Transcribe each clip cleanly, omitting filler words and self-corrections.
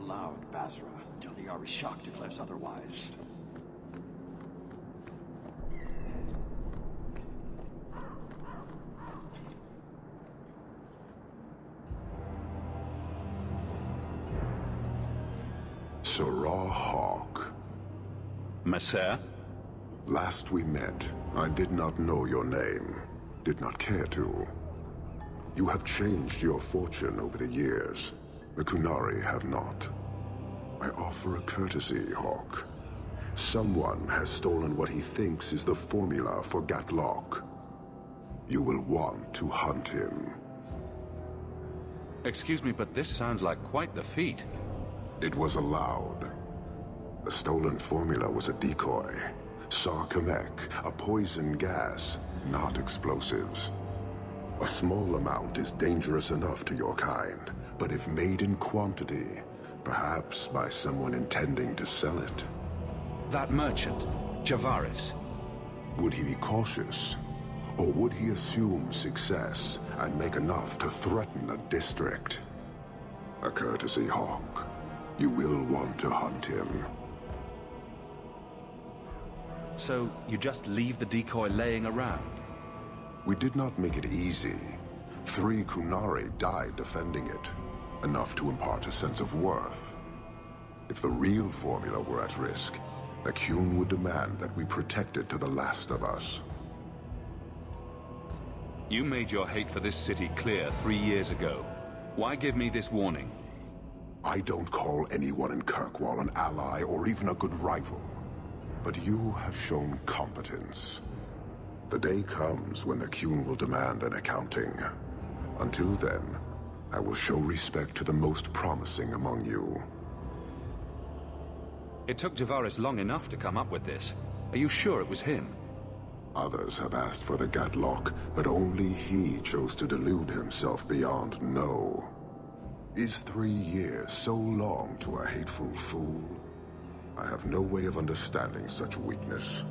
allowed Basra until the Arishok declares otherwise. Sirrah Hawk. Messer? Last we met, I did not know your name. Did not care to. You have changed your fortune over the years. The Coterie have not. I offer a courtesy, Hawk. Someone has stolen what he thinks is the formula for Gatlock. You will want to hunt him. Excuse me, but this sounds like quite the feat. It was allowed. The stolen formula was a decoy. Sarkamek, a poison gas, not explosives. A small amount is dangerous enough to your kind, but if made in quantity, perhaps by someone intending to sell it. That merchant, Javaris. Would he be cautious? Or would he assume success and make enough to threaten a district? A courtesy, Hawk. You will want to hunt him. So, you just leave the decoy laying around? We did not make it easy. 3 Coterie died defending it, enough to impart a sense of worth. If the real formula were at risk, the Qun would demand that we protect it to the last of us. You made your hate for this city clear 3 years ago. Why give me this warning? I don't call anyone in Kirkwall an ally or even a good rival. But you have shown competence. The day comes when the Qun will demand an accounting. Until then, I will show respect to the most promising among you. It took Javaris long enough to come up with this. Are you sure it was him? Others have asked for the Gatlock, but only he chose to delude himself beyond no. Is 3 years so long to a hateful fool? I have no way of understanding such weakness.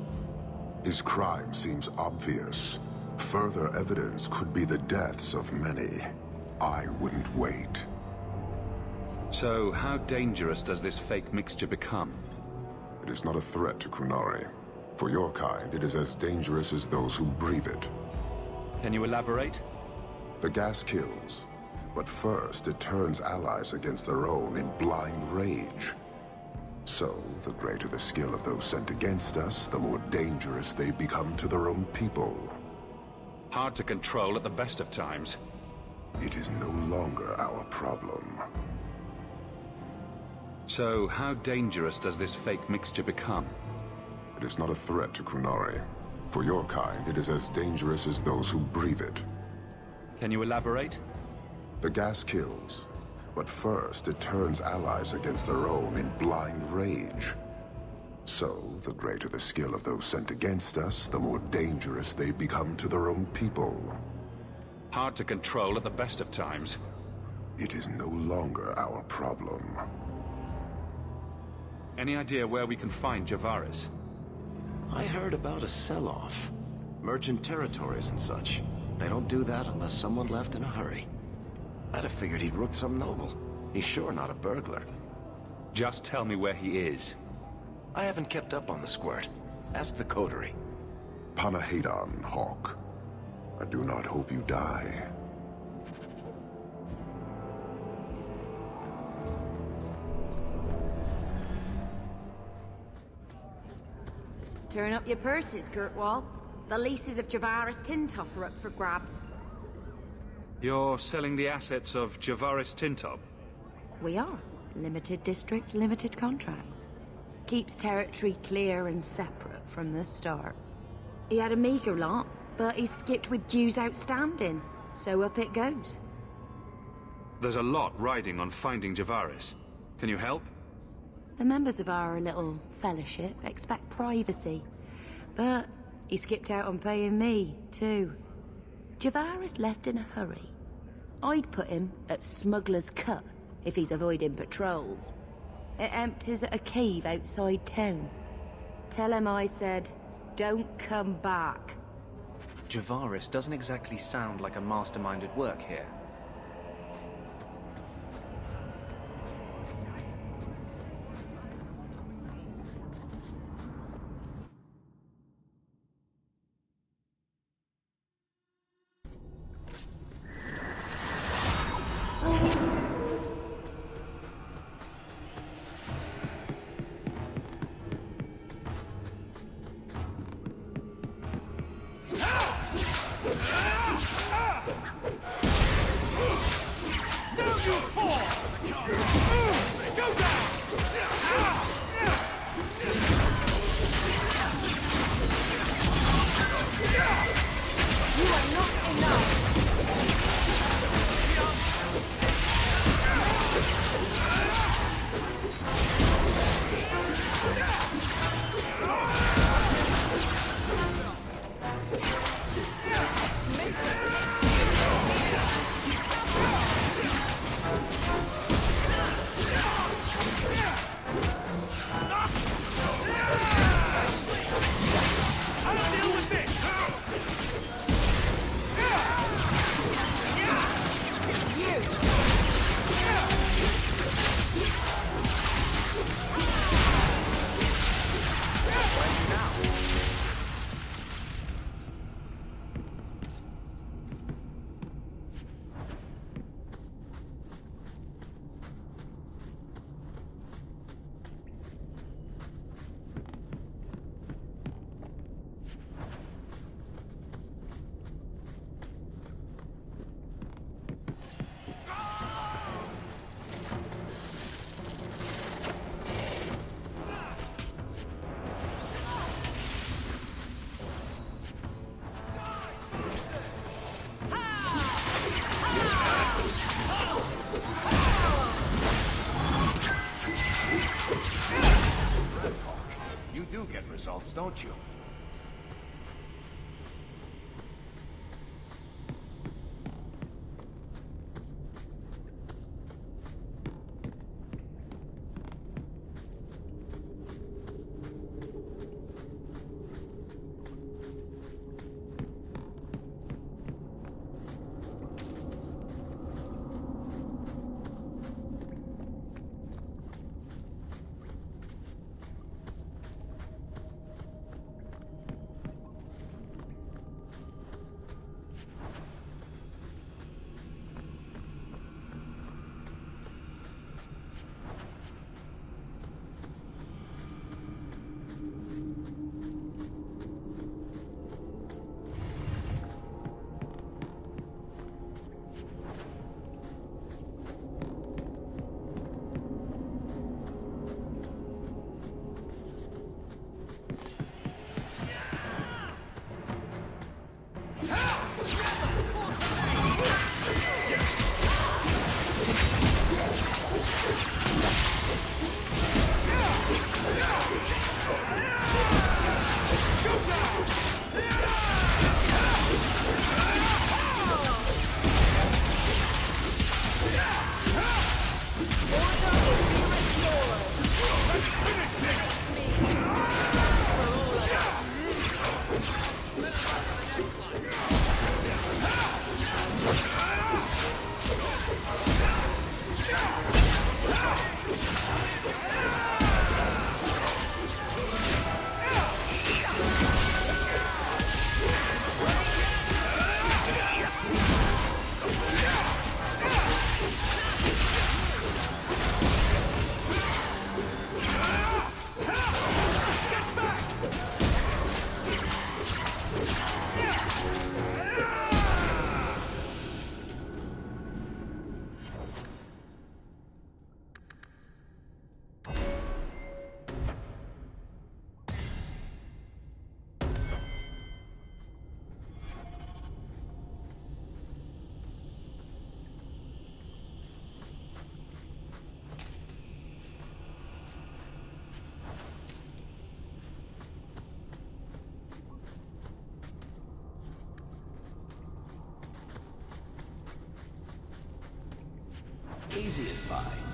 His crime seems obvious. Further evidence could be the deaths of many. I wouldn't wait. So, how dangerous does this fake mixture become? It is not a threat to Coterie. For your kind, it is as dangerous as those who breathe it. Can you elaborate? The gas kills, but first it turns allies against their own in blind rage. So, the greater the skill of those sent against us, the more dangerous they become to their own people. Hard to control at the best of times. It is no longer our problem. So, how dangerous does this fake mixture become? It is not a threat to Coterie. For your kind, it is as dangerous as those who breathe it. Can you elaborate? The gas kills, but first it turns allies against their own in blind rage. So, the greater the skill of those sent against us, the more dangerous they become to their own people. Hard to control at the best of times. It is no longer our problem. Any idea where we can find Javaris? I heard about a sell-off. Merchant territories and such. They don't do that unless someone left in a hurry. I'd have figured he'd rooked some noble. He's sure not a burglar. Just tell me where he is. I haven't kept up on the squirt. Ask the Coterie. Panahedon, Hawk. I do not hope you die. Turn up your purses, Kirkwall. The leases of Javaris Tintop are up for grabs. You're selling the assets of Javaris Tintop? We are. Limited districts, limited contracts. Keeps territory clear and separate from the start. He had a meager lot, but he skipped with dues outstanding, so up it goes. There's a lot riding on finding Javaris. Can you help? The members of our little fellowship expect privacy, but he skipped out on paying me, too. Javaris left in a hurry. I'd put him at Smuggler's Cut if he's avoiding patrols. It empties at a cave outside town. Tell him I said, don't come back. Javaris doesn't exactly sound like a mastermind at work here. Results, don't you? Easy as pie.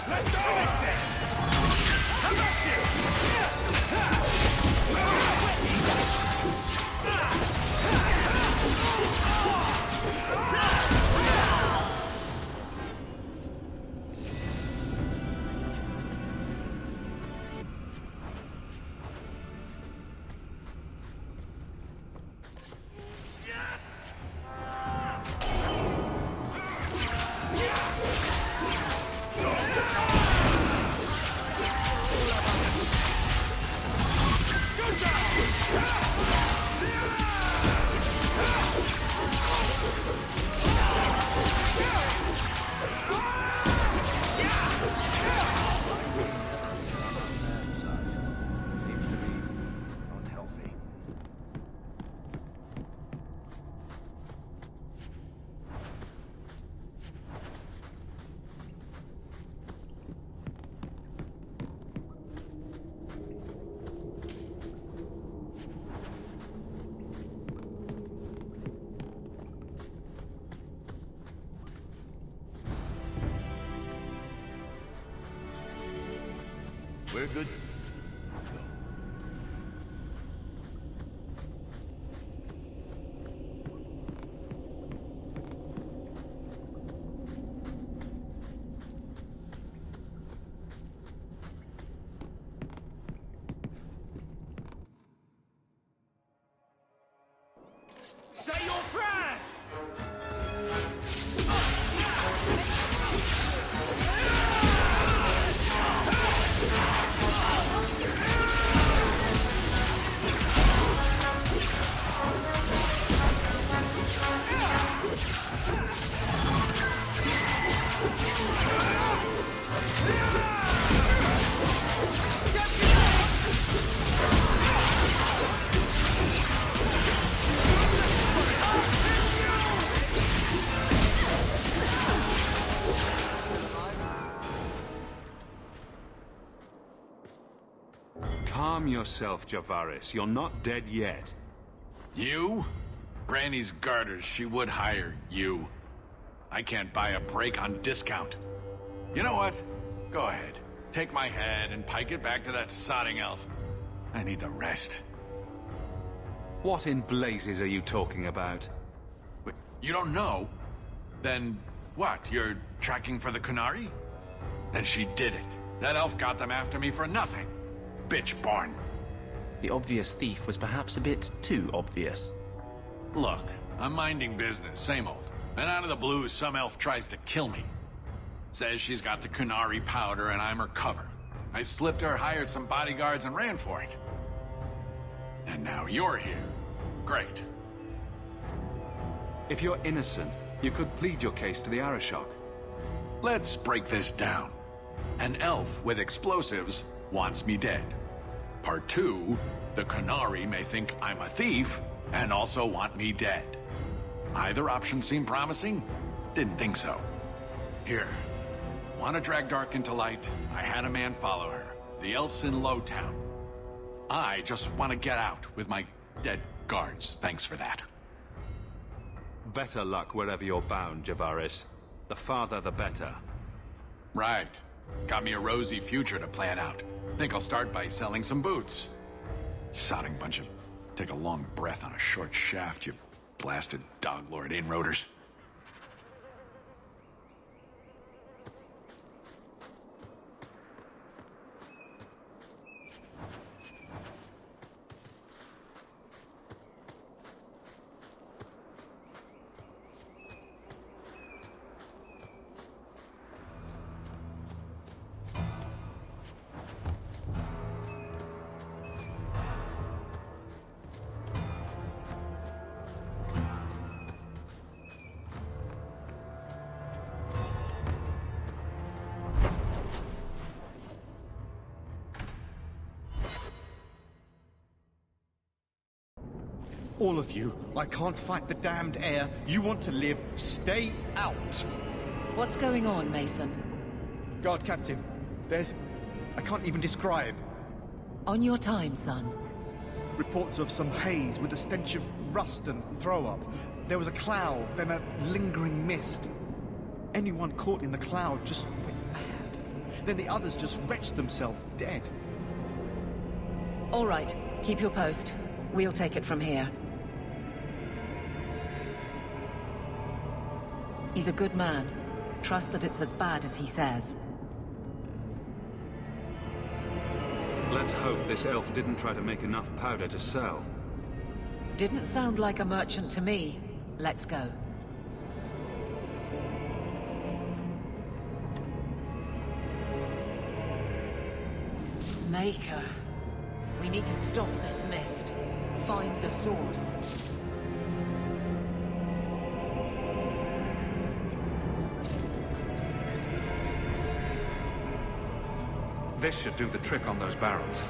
Let's go! We're good. Say your prayers! Calm yourself, Javaris. You're not dead yet. You? Granny's garters, she would hire you. I can't buy a break on discount. You know what? Go ahead. Take my head and pike it back to that sodding elf. I need the rest. What in blazes are you talking about? Wait, you don't know? Then what? You're tracking for the Coterie? Then she did it. That elf got them after me for nothing. Bitch born. The obvious thief was perhaps a bit too obvious. Look, I'm minding business, same old. And out of the blue, some elf tries to kill me. Says she's got the Coterie powder and I'm her cover. I slipped her, hired some bodyguards, and ran for it. And now you're here. Great. If you're innocent, you could plead your case to the Arishok. Let's break this down. An elf with explosives wants me dead. Part 2, the Coterie may think I'm a thief and also want me dead. Either option seem promising? Didn't think so. Here. Want to drag Dark into light? I had a man follow her. The elf's in Lowtown. I just want to get out with my dead guards. Thanks for that. Better luck wherever you're bound, Javaris. The farther, the better. Right. Got me a rosy future to plan out. Think I'll start by selling some boots. Sodding bunch of... Take a long breath on a short shaft, you blasted doglord inroaders. All of you, I can't fight the damned air. You want to live, stay out. What's going on, Mason? Guard Captain, there's... I can't even describe. On your time, son. Reports of some haze with a stench of rust and throw-up. There was a cloud, then a lingering mist. Anyone caught in the cloud just went mad. Then the others just wretched themselves dead. All right, keep your post. We'll take it from here. He's a good man. Trust that it's as bad as he says. Let's hope this elf didn't try to make enough powder to sell. Didn't sound like a merchant to me. Let's go. Maker. We need to stop this mist. Find the source. This should do the trick on those barrels.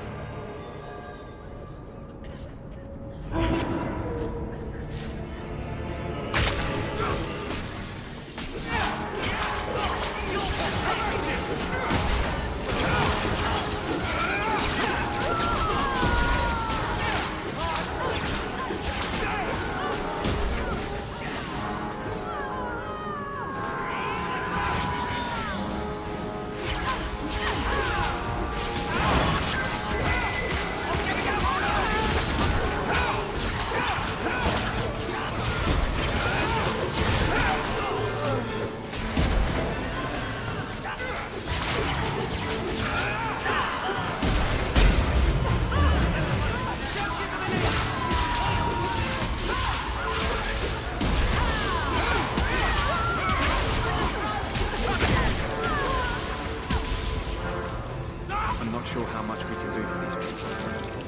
I'm not sure how much we can do for these people.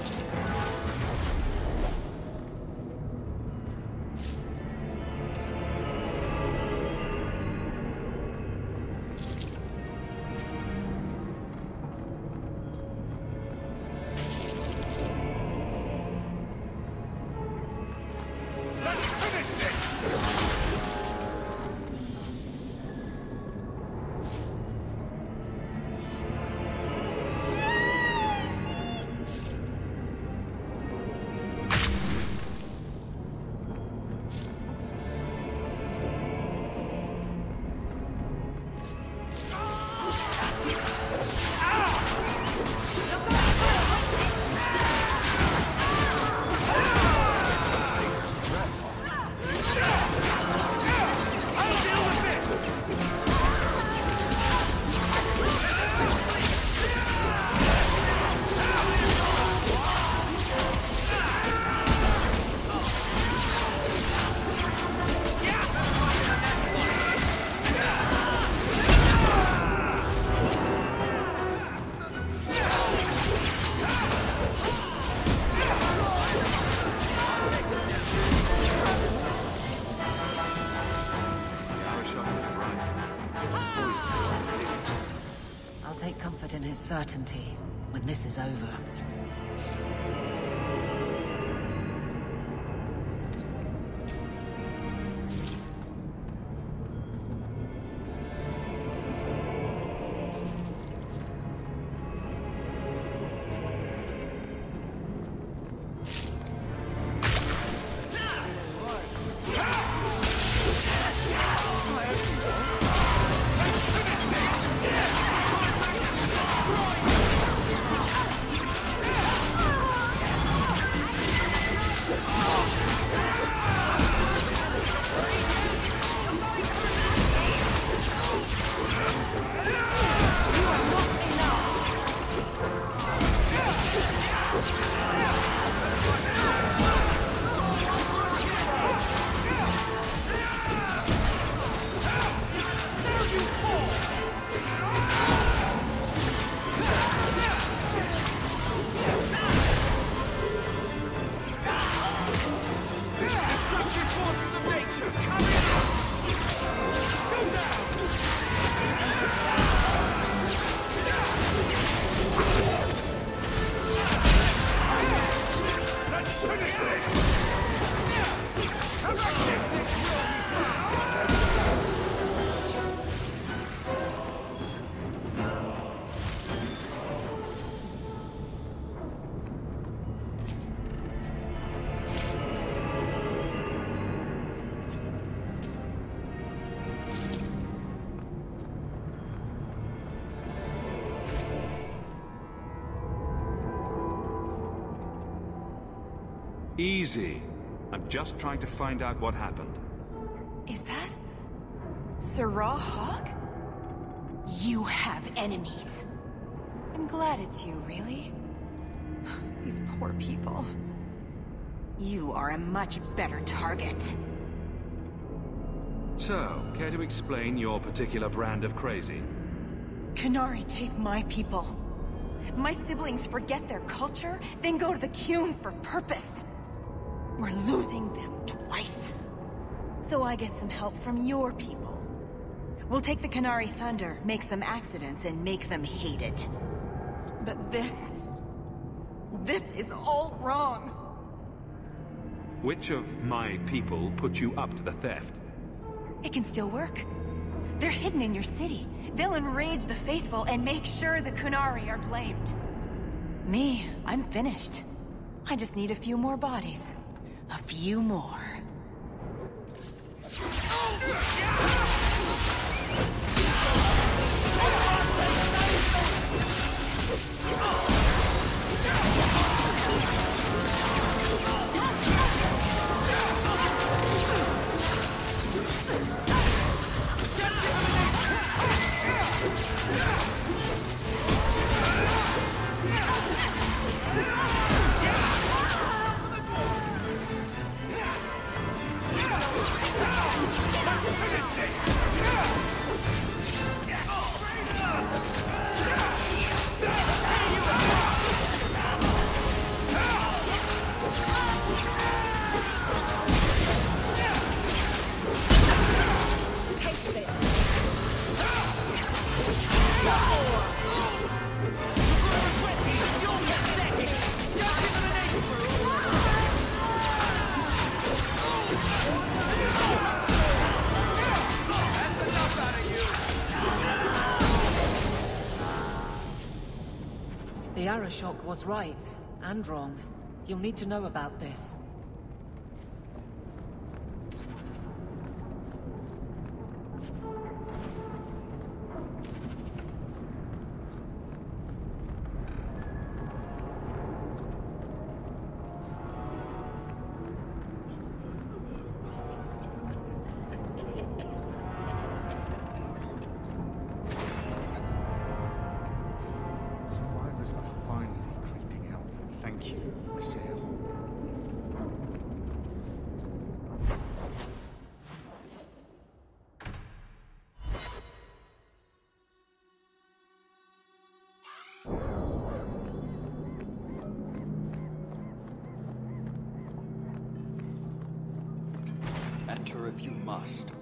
In his certainty when this is over. Easy. I'm just trying to find out what happened. Is that... Sirrah Hawk? You have enemies. I'm glad it's you, really. These poor people. You are a much better target. So, care to explain your particular brand of crazy? Canary take my people. My siblings forget their culture, then go to the Qun for purpose. We're losing them twice. So I get some help from your people. We'll take the Canary Thunder, make some accidents, and make them hate it. But this is all wrong. Which of my people put you up to the theft? It can still work. They're hidden in your city. They'll enrage the faithful and make sure the Kunari are blamed. Me, I'm finished. I just need a few more bodies. A few more. The Arishok was right, and wrong. You'll need to know about this. Survivors are finally creeping out. Thank you, Isabela. Enter if you must.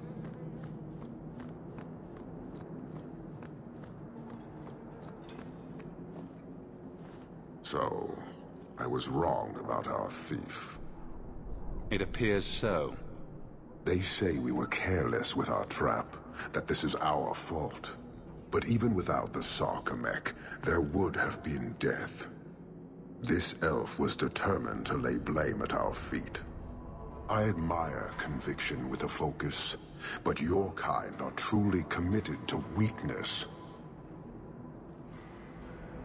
So, I was wrong about our thief. It appears so. They say we were careless with our trap, that this is our fault. But even without the Sarkamek, there would have been death. This elf was determined to lay blame at our feet. I admire conviction with a focus, but your kind are truly committed to weakness.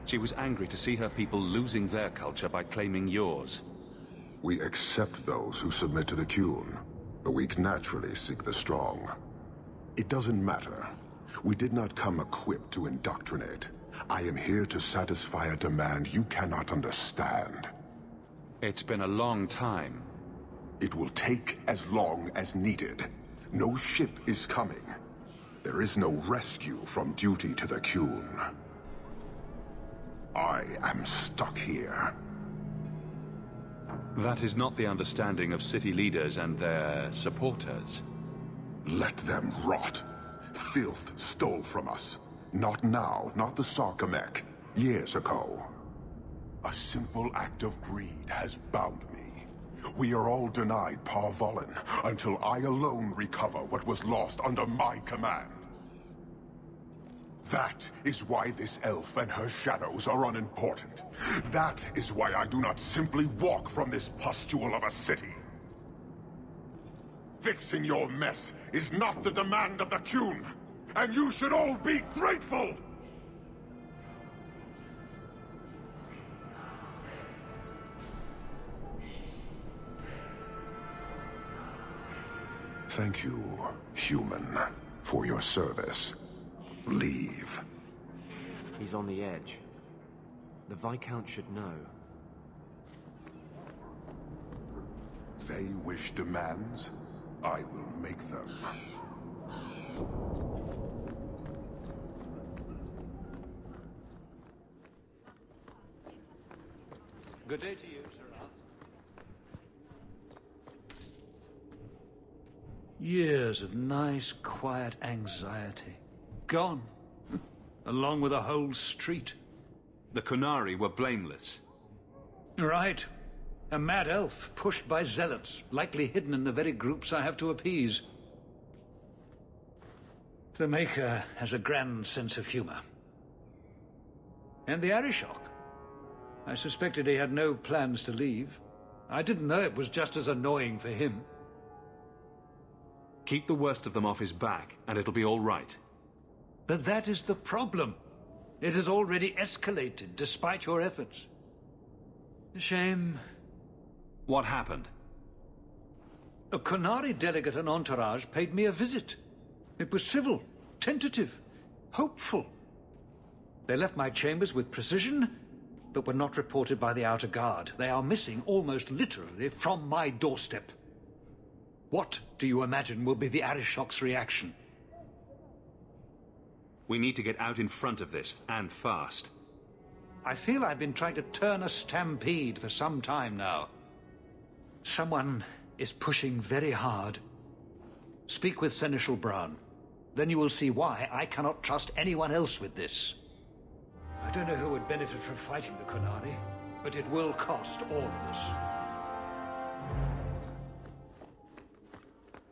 She was angry to see her people losing their culture by claiming yours. We accept those who submit to the Qun. The weak naturally seek the strong. It doesn't matter. We did not come equipped to indoctrinate. I am here to satisfy a demand you cannot understand. It's been a long time. It will take as long as needed. No ship is coming. There is no rescue from duty to the Qun. I am stuck here. That is not the understanding of city leaders and their supporters. Let them rot. Filth stole from us. Not now, not the Sarkamek. Years ago. A simple act of greed has bound me. We are all denied Parvolin until I alone recover what was lost under my command. That is why this elf and her shadows are unimportant. That is why I do not simply walk from this pustule of a city. Fixing your mess is not the demand of the Qun, and you should all be grateful! Thank you, human, for your service. Leave. He's on the edge. The Viscount should know. They wish demands, I will make them. Good day to you, Sir. Years of nice, quiet anxiety. Gone. Along with a whole street. The Coterie were blameless. Right. A mad elf, pushed by zealots, likely hidden in the very groups I have to appease. The Maker has a grand sense of humor. And the Arishok. I suspected he had no plans to leave. I didn't know it was just as annoying for him. Keep the worst of them off his back, and it'll be all right. But that is the problem. It has already escalated, despite your efforts. A shame. What happened? A Coterie delegate and entourage paid me a visit. It was civil, tentative, hopeful. They left my chambers with precision, but were not reported by the outer guard. They are missing almost literally from my doorstep. What do you imagine will be the Arishok's reaction? We need to get out in front of this, and fast. I feel I've been trying to turn a stampede for some time now. Someone is pushing very hard. Speak with Seneschal Braun. Then you will see why I cannot trust anyone else with this. I don't know who would benefit from fighting the Coterie, but it will cost all of us.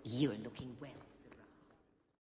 You're looking well.